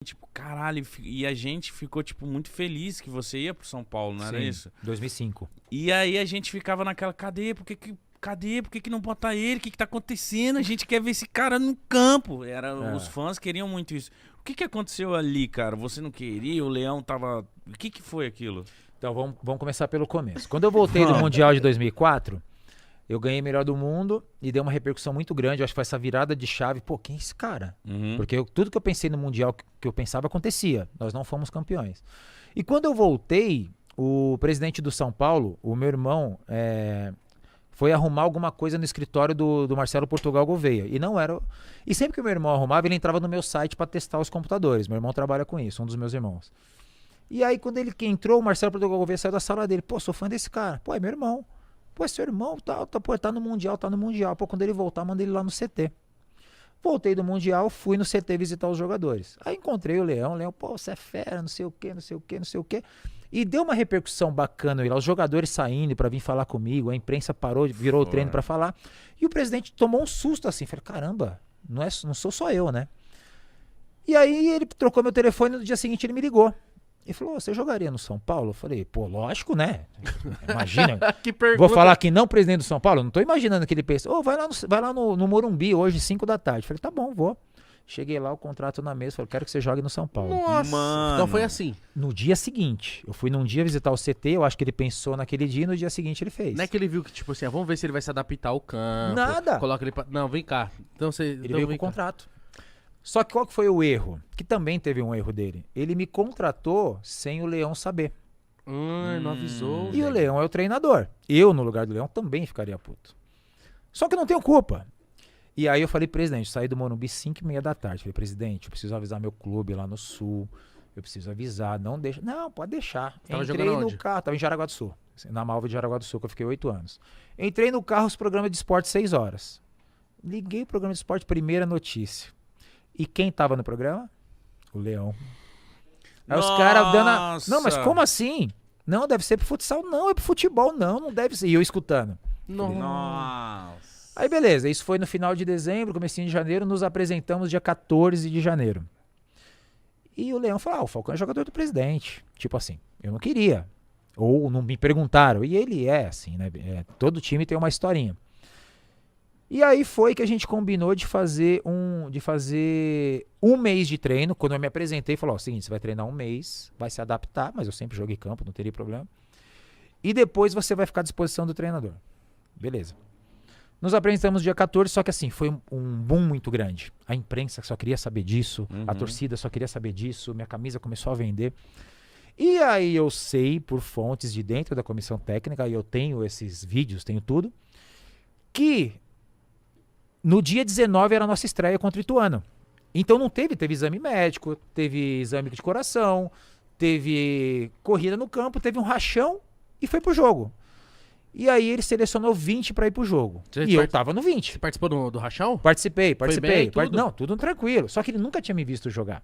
Tipo, caralho, e a gente ficou, tipo, muito feliz que você ia pro São Paulo, não era isso? 2005. E aí a gente ficava naquela, cadê? Por que que não bota ele? O que que tá acontecendo? A gente quer ver esse cara no campo. Os fãs queriam muito isso. O que que aconteceu ali, cara? Você não queria? O Leão tava... O que que foi aquilo? Então vamos começar pelo começo. Quando eu voltei do Mundial de 2004, eu ganhei melhor do mundo e deu uma repercussão muito grande. Eu acho que foi essa virada de chave. Pô, quem é esse cara? Porque tudo que eu pensei no Mundial que eu pensava acontecia. Nós não fomos campeões. E quando eu voltei, o presidente do São Paulo, o meu irmão, foi arrumar alguma coisa no escritório do Marcelo Portugal Gouveia. E não era... E sempre que o meu irmão arrumava, ele entrava no meu site para testar os computadores. Meu irmão trabalha com isso, um dos meus irmãos. E aí, quando ele entrou, o Marcelo Portugal Gouveia saiu da sala dele. Pô, sou fã desse cara. Pô, é meu irmão. Pô, é seu irmão, tá no Mundial, tá no Mundial. Pô, quando ele voltar, manda ele lá no CT. Voltei do Mundial, fui no CT visitar os jogadores. Aí encontrei o Leão, pô, você é fera, não sei o quê. E deu uma repercussão bacana lá, os jogadores saindo pra vir falar comigo, a imprensa parou, virou o treino pra falar. E o presidente tomou um susto assim, falei, caramba, não sou só eu, né? E aí ele trocou meu telefone e no dia seguinte ele me ligou. Ele falou, você jogaria no São Paulo? Eu falei, pô, lógico, né? Imagina. Que pergunta. Vou falar que não, presidente do São Paulo? Não tô imaginando que ele pensa. Vai lá no Morumbi hoje, 5 da tarde. Eu falei, tá bom, vou. Cheguei lá, o contrato na mesa. Falei, quero que você jogue no São Paulo. Nossa, Mano. então foi assim. No dia seguinte, eu fui num dia visitar o CT, eu acho que ele pensou naquele dia e no dia seguinte ele fez. Não é que ele viu que, tipo assim, vamos ver se ele vai se adaptar ao campo. Nada. Coloca ele pra... Não, vem cá. Então você... Ele veio com o contrato. Só que qual que foi o erro? Que também teve um erro dele. Ele me contratou sem o Leão saber. Não avisou. E o Leão é o treinador. Eu, no lugar do Leão, também ficaria puto. Só que eu não tenho culpa. E aí eu falei, presidente, saí do Morumbi 5h30 da tarde. Falei, presidente, eu preciso avisar meu clube lá no Sul. Eu preciso avisar, não deixa. Não, pode deixar. Tava Entrei jogando no onde? carro, tava em Jaraguá do Sul. Na Malva de Jaraguá do Sul, que eu fiquei 8 anos. Entrei no carro, os programas de esporte 6 horas. Liguei o programa de esporte, primeira notícia. E quem tava no programa? O Leão. Aí os caras dando a... Não, mas como assim? Não, deve ser pro futsal. Não, é pro futebol. Não deve ser. E eu escutando. Nossa. Aí beleza, isso foi no final de dezembro, comecinho de janeiro, nos apresentamos dia 14 de janeiro. E o Leão falou, o Falcão é jogador do presidente. Tipo assim, eu não queria. Ou não me perguntaram. E ele é assim, né? Todo time tem uma historinha. E aí foi que a gente combinou de fazer um mês de treino. Quando eu me apresentei, falou, o seguinte, você vai treinar um mês, vai se adaptar, mas eu sempre joguei campo, não teria problema. E depois você vai ficar à disposição do treinador. Beleza. Nos apresentamos dia 14, só que assim, foi um boom muito grande. A imprensa só queria saber disso, a torcida só queria saber disso, minha camisa começou a vender. E aí eu sei, por fontes de dentro da comissão técnica, e eu tenho esses vídeos, tenho tudo, que no dia 19 era a nossa estreia contra o Ituano. Então não teve exame médico, teve exame de coração, teve corrida no campo, teve um rachão e foi pro jogo. E aí ele selecionou 20 pra ir pro jogo. E eu tava no 20. Você participou do rachão? Participei. Bem, tudo? Não, tudo tranquilo. Só que ele nunca tinha me visto jogar.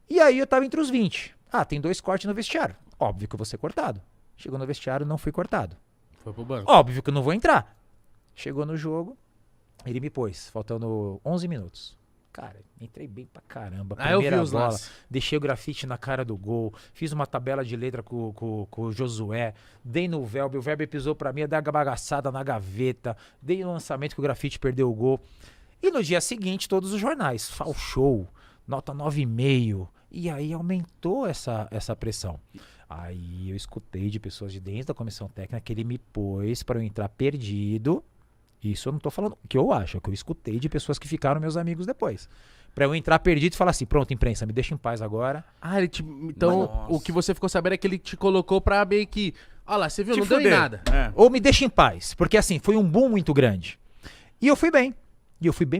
E aí eu tava entre os 20. Tem 2 cortes no vestiário. Óbvio que eu vou ser cortado. Chegou no vestiário, não fui cortado. Foi pro banco. Óbvio que eu não vou entrar. Chegou no jogo, ele me pôs, faltando 11 minutos. Cara, entrei bem pra caramba. Eu vi Primeira os bola, lances. deixei o grafite na cara do gol, fiz uma tabela de letra com o Josué, dei no Velber, o Velber pisou pra mim, dei uma bagaçada na gaveta, dei no lançamento que o grafite perdeu o gol. E no dia seguinte, todos os jornais, Fal Show, nota 9,5. E aí aumentou essa pressão. Aí eu escutei de pessoas de dentro da comissão técnica que ele me pôs pra eu entrar perdido. Isso eu não tô falando o que eu acho, é o que eu escutei de pessoas que ficaram meus amigos depois. Pra eu entrar perdido e falar assim, pronto, imprensa, me deixa em paz agora. Então o que você ficou sabendo é que ele te colocou pra meio que... Olha lá, você viu, não deu em nada. Ou me deixa em paz, porque assim, foi um boom muito grande. E eu fui bem,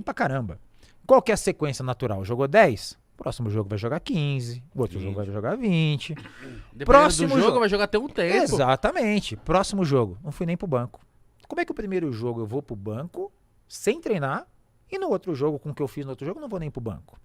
pra caramba. Qual que é a sequência natural? Jogou 10? Próximo jogo vai jogar 15, o outro jogo vai jogar 20. Próximo do jogo vai jogar até um tempo. Exatamente, próximo jogo, não fui nem pro banco. Como é que o primeiro jogo eu vou pro banco sem treinar e no outro jogo, com o que eu fiz no outro jogo, eu não vou nem pro banco?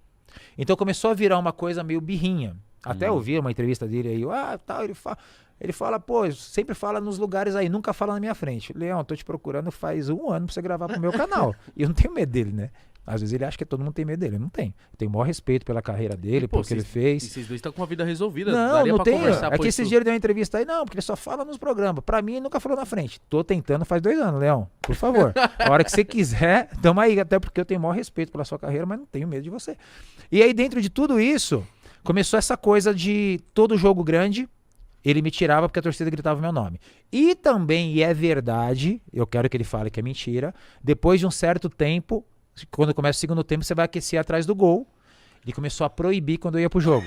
Então começou a virar uma coisa meio birrinha. Até eu vi uma entrevista dele aí, tal, ele fala, pô, sempre fala nos lugares aí, nunca fala na minha frente. Leão, tô te procurando faz 1 ano pra você gravar pro meu canal. E eu não tenho medo dele, né? Às vezes ele acha que todo mundo tem medo dele. Eu não tenho. Eu tenho o maior respeito pela carreira dele, pelo que ele fez. E vocês dois estão com a vida resolvida. Não tenho. É que esse dia ele deu uma entrevista aí, não, porque ele só fala nos programas. Pra mim, ele nunca falou na frente. Tô tentando faz 2 anos, Leão. Por favor. A hora que você quiser, tamo aí. Até porque eu tenho o maior respeito pela sua carreira, mas não tenho medo de você. E aí, dentro de tudo isso, começou essa coisa de todo jogo grande, ele me tirava porque a torcida gritava o meu nome. E também, e é verdade, eu quero que ele fale que é mentira, depois de um certo tempo, quando começa o segundo tempo, você vai aquecer atrás do gol. Ele começou a proibir quando eu ia pro jogo.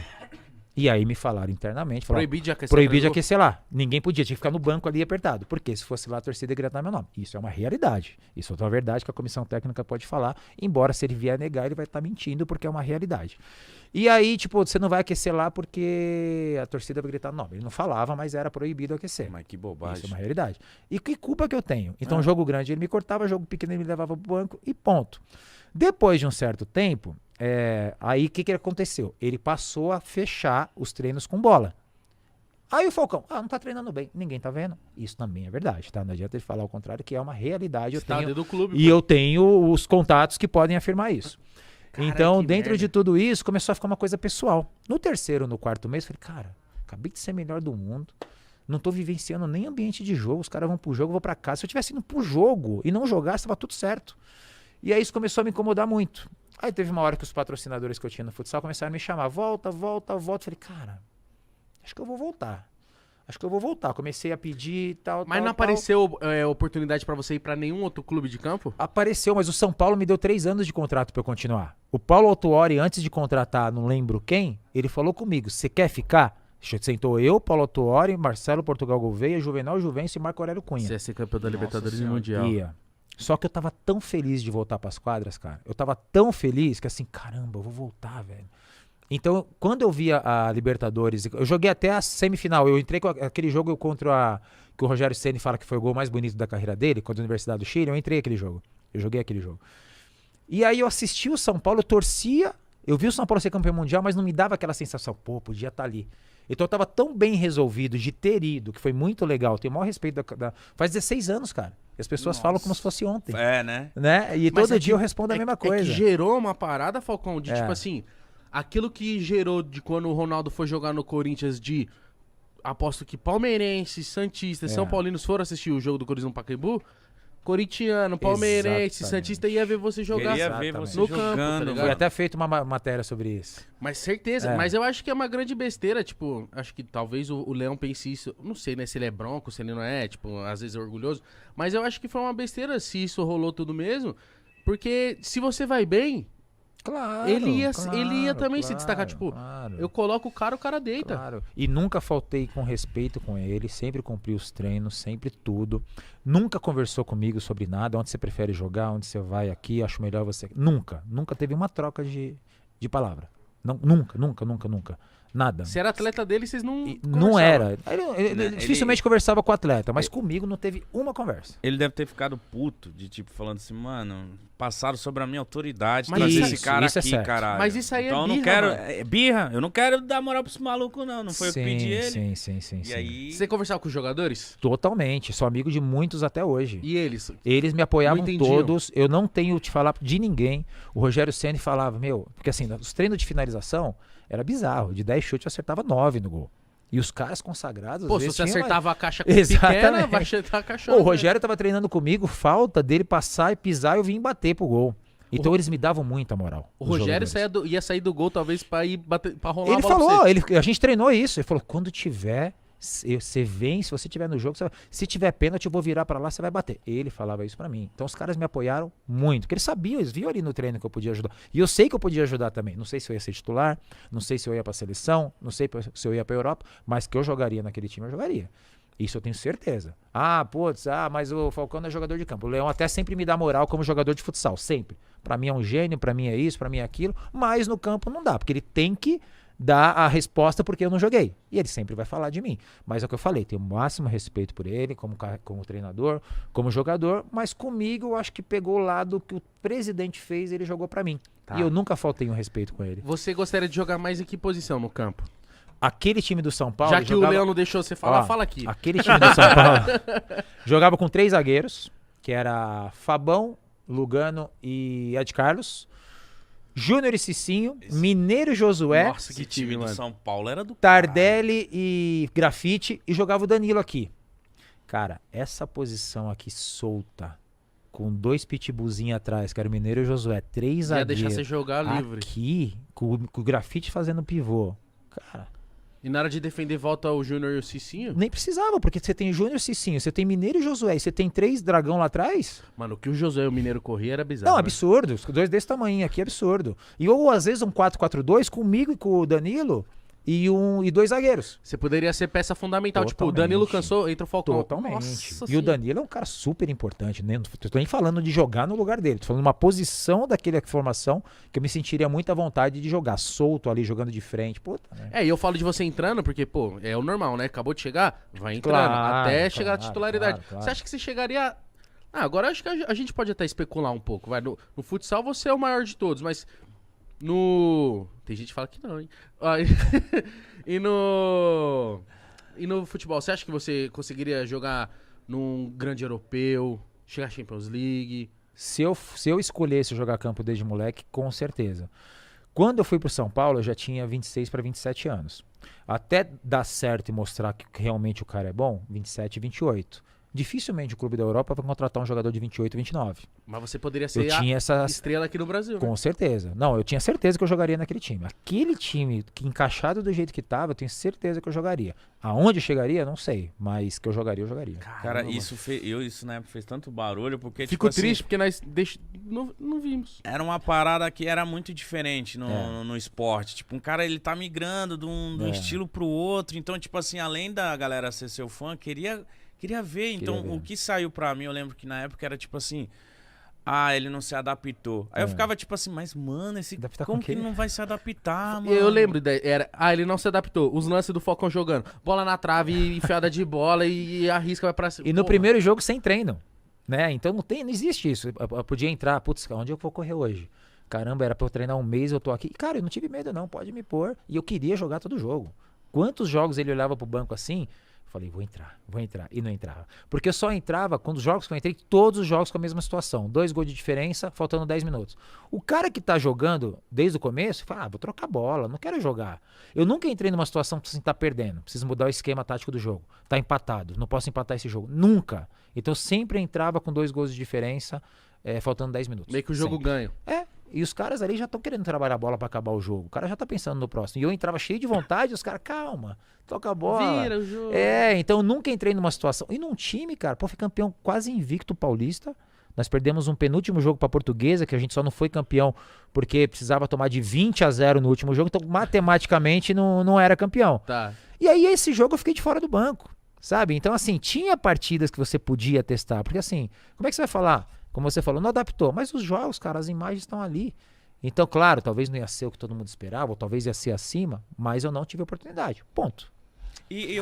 E aí me falaram internamente. Proibir de aquecer? Proibir de aquecer lá. Ninguém podia, tinha que ficar no banco ali apertado. Porque se fosse lá, a torcida ia gritar meu nome. Isso é uma realidade. Isso é uma verdade que a comissão técnica pode falar. Embora se ele vier negar, ele vai estar mentindo, porque é uma realidade. E aí, tipo, você não vai aquecer lá porque a torcida vai gritar nome. Ele não falava, mas era proibido aquecer. Mas que bobagem. Isso é uma realidade. E que culpa que eu tenho? Então, jogo grande ele me cortava, jogo pequeno ele me levava pro banco e ponto. Depois de um certo tempo, aí o que aconteceu? Ele passou a fechar os treinos com bola. Aí o Falcão, não tá treinando bem, ninguém tá vendo. Isso também é verdade, tá? Não adianta ele falar o contrário, que é uma realidade. Eu tenho os contatos que podem afirmar isso. Cara, então, dentro de tudo isso, começou a ficar uma coisa pessoal. No terceiro, no quarto mês, eu falei, cara, acabei de ser melhor do mundo. Não tô vivenciando nem ambiente de jogo. Os caras vão pro jogo, eu vou pra casa. Se eu tivesse indo pro jogo e não jogasse, tava tudo certo. E aí isso começou a me incomodar muito. Aí teve uma hora que os patrocinadores que eu tinha no futsal começaram a me chamar. Volta. Falei, cara, acho que eu vou voltar. Comecei a pedir e tal. Mas não apareceu oportunidade pra você ir pra nenhum outro clube de campo? Apareceu, mas o São Paulo me deu 3 anos de contrato pra eu continuar. O Paulo Autuori, antes de contratar, não lembro quem, ele falou comigo, você quer ficar? Sentou eu, Paulo Autuori, Marcelo Portugal Gouveia, Juvenal Juvencio e Marco Aurélio Cunha. Você ia ser campeão da Libertadores e Mundial. Ia. Só que eu tava tão feliz de voltar pras quadras, cara. Eu tava tão feliz que assim, caramba, eu vou voltar, velho. Então, quando eu via a Libertadores, eu joguei até a semifinal. Eu entrei com aquele jogo contra que o Rogério Ceni fala que foi o gol mais bonito da carreira dele, contra a Universidade do Chile. Eu entrei aquele jogo. Eu joguei aquele jogo. E aí eu assisti o São Paulo, eu torcia. Eu vi o São Paulo ser campeão mundial, mas não me dava aquela sensação, pô, podia estar ali. Então eu tava tão bem resolvido de ter ido, que foi muito legal. Tenho o maior respeito faz 16 anos, cara. E as pessoas falam como se fosse ontem. Né? E mas todo dia eu respondo a mesma coisa. Que gerou uma parada, Falcão, de tipo assim, aquilo que gerou de quando o Ronaldo foi jogar no Corinthians de, aposto que palmeirenses, santistas, São Paulinos foram assistir o jogo do Corinthians no Pacaembu, corintiano, palmeirense, santista ia ver você jogar no campo. Foi até feito uma matéria sobre isso. Mas certeza, mas eu acho que é uma grande besteira, tipo, acho que talvez o Leão pense isso, não sei, né, se ele é bronco, se ele não é, tipo, às vezes é orgulhoso, mas eu acho que foi uma besteira se isso rolou tudo mesmo, porque se você vai bem, claro, ele ia também se destacar, tipo, eu coloco o cara deita. Claro. E nunca faltei com respeito com ele, sempre cumpri os treinos, sempre tudo. Nunca conversou comigo sobre nada, onde você prefere jogar, onde você vai aqui, acho melhor você... Nunca teve uma troca de palavra. Nunca. Nada. Se era atleta dele, vocês não Não era. Ele dificilmente conversava com o atleta, mas comigo não teve uma conversa. Ele deve ter ficado puto, de tipo, falando assim, mano, passaram sobre a minha autoridade, mas trazer esse cara aqui, caralho. Mas isso aí então, birra, eu não quero, mano. Birra, eu não quero dar moral pra esse maluco, não foi eu que pedi ele. Sim. E aí... Você conversava com os jogadores? Totalmente, sou amigo de muitos até hoje. E eles? Eles me apoiavam todos, eu não tenho te falar de ninguém. O Rogério Ceni falava, porque assim, os treinos de finalização era bizarro, de 10 chutes eu acertava 9 no gol. E os caras consagrados... Pô, se você acertava a caixa pequena, vai acertar a caixa... O Rogério tava treinando comigo, falta dele passar e pisar, eu vim bater pro gol. Então eles me davam muita moral. O Rogério ia sair do gol talvez pra ir bater, pra rolar ele a bola. A gente treinou isso, ele falou, quando tiver... Você vem, se você tiver no jogo, se tiver pênalti, eu vou virar pra lá, você vai bater. Ele falava isso pra mim. Então os caras me apoiaram muito, porque eles sabiam, eles viam ali no treino que eu podia ajudar. E eu sei que eu podia ajudar também. Não sei se eu ia ser titular, não sei se eu ia pra seleção, não sei se eu ia pra Europa, mas que eu jogaria naquele time, eu jogaria. Isso eu tenho certeza. Mas o Falcão não é jogador de campo. O Leão até sempre me dá moral como jogador de futsal, sempre. Pra mim é um gênio, pra mim é isso, pra mim é aquilo, mas no campo não dá, porque ele tem que dar a resposta porque eu não joguei. E ele sempre vai falar de mim. Mas é o que eu falei, tenho o máximo respeito por ele, como treinador, como jogador, mas comigo eu acho que pegou o lado que o presidente fez, ele jogou pra mim. Tá. E eu nunca faltei um respeito com ele. Você gostaria de jogar mais em que posição no campo? Aquele time do São Paulo... Já que o Leão não deixou você falar, fala aqui. Aquele time do São Paulo jogava com 3 zagueiros, que era Fabão, Lugano e Ed Carlos. Júnior e Cicinho, Mineiro e Josué, Nossa, que time, do mano. São Paulo era do Tardelli e Grafite, e jogava o Danilo aqui. Cara, essa posição aqui solta, com 2 pitbullzinhos atrás, que era o Mineiro e o Josué, 3 Ia zagueiros. deixar você jogar livre. Aqui, com o Grafite fazendo pivô. Cara, E na hora de defender, volta o Júnior e o Cicinho? nem precisava, porque você tem Júnior e Cicinho, você tem Mineiro e Josué, e você tem 3 dragão lá atrás. Mano, o que o Josué e o Mineiro corriam era bizarro. Não, né? absurdo. Os 2 desse tamanho aqui, absurdo. E ou às vezes um 4-4-2 comigo e com o Danilo e 2 zagueiros. Você poderia ser peça fundamental. Tipo, o Totalmente. Danilo cansou, entra o Falcão. Totalmente. Nossa E o senhora. Danilo é um cara super importante, né? Não tô nem falando de jogar no lugar dele, tô falando de uma posição daquela formação que eu me sentiria muita vontade de jogar, solto ali, jogando de frente. Puta, né? É, e eu falo de você entrando, porque, pô, é o normal, né? Acabou de chegar, vai entrando. Claro, até chegar a claro, titularidade. claro. Você acha que você chegaria. Ah, agora acho que a gente pode até especular um pouco. Vai, no futsal você é o maior de todos, mas no. Tem gente que fala que não, hein? Ah, e no futebol, você acha que você conseguiria jogar num grande europeu, chegar à Champions League? Se eu escolhesse jogar campo desde moleque, com certeza. Quando eu fui pro São Paulo, eu já tinha 26 para 27 anos. Até dar certo e mostrar que realmente o cara é bom, 27 e 28. Dificilmente o clube da Europa vai contratar um jogador de 28 e 29. Mas você poderia ser Eu tinha essa... estrela aqui no Brasil, né? Com certeza. Não, eu tinha certeza que eu jogaria naquele time. Aquele time que encaixado do jeito que tava, eu tenho certeza que eu jogaria. Aonde chegaria, não sei. Mas que eu jogaria, eu jogaria. Cara, Caramba. isso na época fez tanto barulho, porque, Fico tipo triste assim, porque nós não vimos. era uma parada que era muito diferente no esporte. Tipo, um cara, ele tá migrando de um estilo pro outro. Então, tipo assim, além da galera ser seu fã, queria ver. Então, ver. o que saiu pra mim, eu lembro que na época era tipo assim... Ah, ele não se adaptou. Aí eu ficava tipo assim, mas mano, Adaptar como com que quê? ele não vai se adaptar, mano? Eu lembro, ele não se adaptou. Os lances do Falcão jogando. Bola na trave, enfiada de bola e arrisca, vai pra cima. E no Porra. primeiro jogo sem treino, né? Então não existe isso. Eu podia entrar, putz, onde eu vou correr hoje? Caramba, era pra eu treinar um mês, eu tô aqui. Cara, eu não tive medo não, pode me pôr. E eu queria jogar todo jogo. Quantos jogos ele olhava pro banco assim? Eu falei, vou entrar. E não entrava. Porque eu só entrava quando os jogos que eu entrei, todos os jogos com a mesma situação. 2 gols de diferença, faltando 10 minutos. O cara que tá jogando desde o começo, fala, vou trocar bola, não quero jogar. Eu nunca entrei numa situação que assim, tá perdendo. Preciso mudar o esquema tático do jogo. Tá empatado, não posso empatar esse jogo. Nunca. Então eu sempre entrava com 2 gols de diferença, faltando 10 minutos. Meio que o jogo Sempre. ganho. E os caras ali já estão querendo trabalhar a bola pra acabar o jogo. O cara já tá pensando no próximo. E eu entrava cheio de vontade, os caras, calma, toca a bola. Vira o jogo. Então eu nunca entrei numa situação. E num time, cara, pô, fui campeão quase invicto paulista. Nós perdemos um penúltimo jogo pra Portuguesa, que a gente só não foi campeão porque precisava tomar de 20-0 no último jogo. Então, matematicamente, não era campeão. Tá. E aí, esse jogo eu fiquei de fora do banco, sabe? Então, assim, tinha partidas que você podia testar. Porque, assim, como é que você vai falar? Como você falou, não adaptou. Mas os jogos, cara, as imagens estão ali. Então, claro, talvez não ia ser o que todo mundo esperava, ou talvez ia ser acima, mas eu não tive oportunidade. Ponto. E